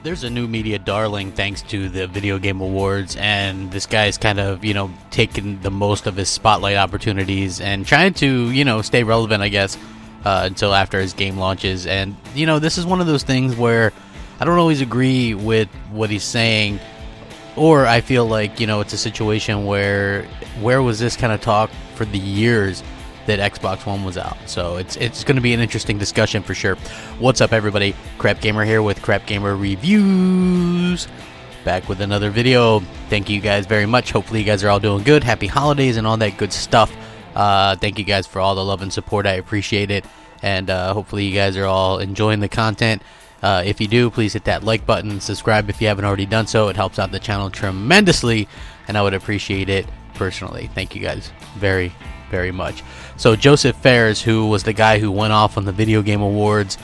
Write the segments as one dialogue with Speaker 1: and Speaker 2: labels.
Speaker 1: There's a new media darling thanks to the Video Game Awards, and this guy's kind of, taking the most of his spotlight opportunities and trying to, stay relevant, I guess, until after his game launches. And, this is one of those things where I don't always agree with what he's saying, or I feel like, it's a situation where was this kind of talk for the years that Xbox One was out. So it's going to be an interesting discussion for sure. What's up, everybody? Crapgamer here with Crapgamer Reviews, back with another video. Thank you guys very much. Hopefully you guys are all doing good. Happy holidays and all that good stuff. Thank you guys for all the love and support. I appreciate it, and hopefully you guys are all enjoying the content. If you do, please hit that like button, subscribe if you haven't already done so. It helps out the channel tremendously, and I would appreciate it personally. Thank you guys very much. So Joseph Fares, who was the guy who went off on the Video Game Awards,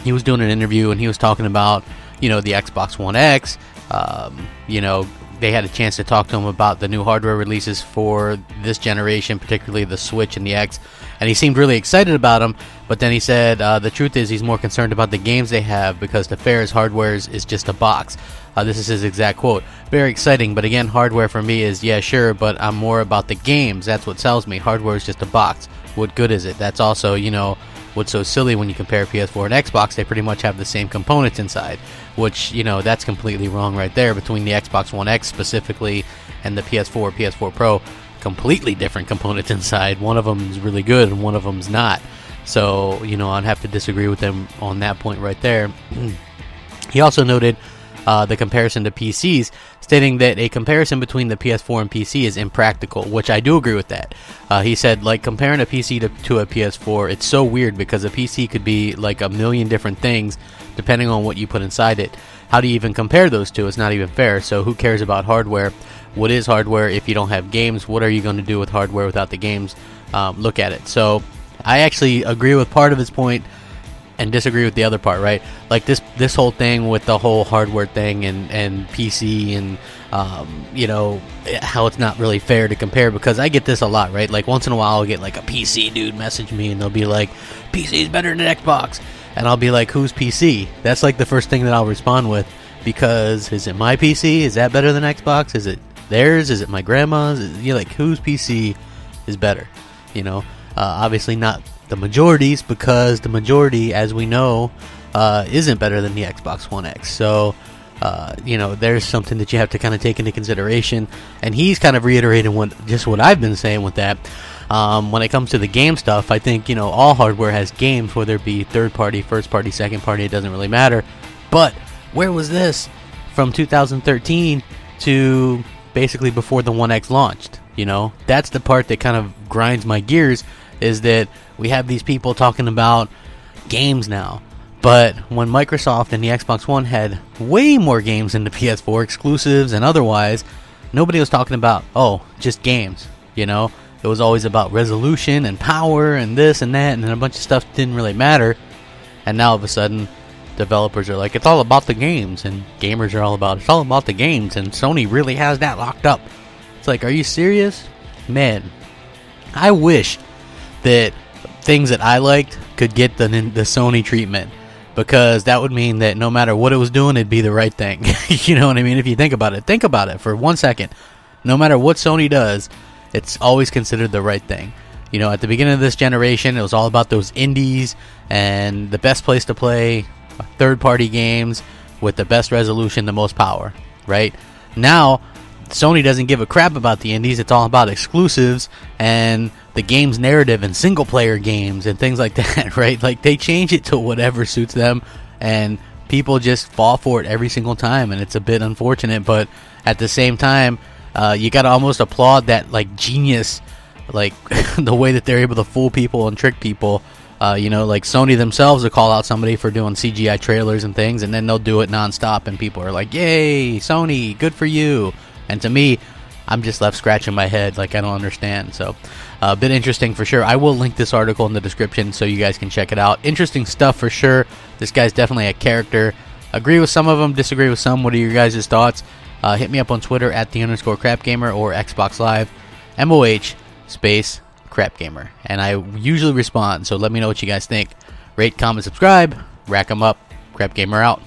Speaker 1: he was doing an interview and he was talking about, the Xbox One X. They had a chance to talk to him about the new hardware releases for this generation, particularly the Switch and the X, and he seemed really excited about them. But then he said the truth is he's more concerned about the games they have, because the Fares hardware is just a box. This is his exact quote. Very exciting, but again, hardware for me is, yeah, sure, but I'm more about the games. That's what sells me. Hardware is just a box. What good is it? That's also, what's so silly when you compare PS4 and Xbox. They pretty much have the same components inside, which, that's completely wrong right there. Between the Xbox One X specifically and the PS4 Pro, completely different components inside. One of them is really good and one of them's not. So, I'd have to disagree with them on that point right there. He also noted the comparison to PCs, stating that a comparison between the PS4 and PC is impractical, which I do agree with that. He said, like, comparing a PC to a PS4, it's so weird because a PC could be like a million different things depending on what you put inside it. How do you even compare those two? It's not even fair. So who cares about hardware? What is hardware if you don't have games? What are you going to do with hardware without the games? Look at it. So I actually agree with part of his point and disagree with the other part, right? Like this whole thing with the whole hardware thing and PC and how it's not really fair to compare, because I get this a lot, right? Like once in a while I'll get like a PC dude message me and they'll be like, PC is better than Xbox, and I'll be like, who's PC? That's like the first thing that I'll respond with, because is it my PC? Is that better than Xbox? Is it theirs? Is it my grandma's? You're like, whose PC is better? Obviously not the majorities, because the majority, as we know, isn't better than the Xbox One X. So there's something that you have to kind of take into consideration, and he's kind of reiterating what I've been saying with that. When it comes to the game stuff, I think all hardware has games, whether it be third party, first party, second party, it doesn't really matter. But where was this from 2013 to basically before the One X launched? That's the part that kind of grinds my gears, is that we have these people talking about games now, but when Microsoft and the Xbox One had way more games than the PS4, exclusives and otherwise, nobody was talking about, just games. It was always about resolution and power and this and that, and then a bunch of stuff didn't really matter. And now all of a sudden developers are like, it's all about the games, and gamers are it's all about the games, and Sony really has that locked up. It's like, are you serious? Man, I wish that things that I liked could get the Sony treatment, because that would mean that no matter what it was doing, it'd be the right thing. You know what I mean? If you think about it for 1 second. No matter what Sony does, it's always considered the right thing. At the beginning of this generation, it was all about those indies and the best place to play third-party games with the best resolution, the most power, right? Now, Sony doesn't give a crap about the indies. It's all about exclusives and the game's narrative and single-player games and things like that, right? Like, they change it to whatever suits them, and people just fall for it every single time, and it's a bit unfortunate. But at the same time, you gotta almost applaud that, like, genius, like, the way that they're able to fool people and trick people. Like Sony themselves will call out somebody for doing CGI trailers and things, and then they'll do it nonstop, and people are like, yay, Sony, good for you. And to me, I'm just left scratching my head, like, I don't understand. So a bit interesting for sure. I will link this article in the description so you guys can check it out. Interesting stuff for sure. This guy's definitely a character. Agree with some of them, disagree with some. What are your guys' thoughts? Hit me up on Twitter at @the_Crapgamer or Xbox Live, MOH Crapgamer. And I usually respond, so let me know what you guys think. Rate, comment, subscribe. Rack 'em up. Crapgamer out.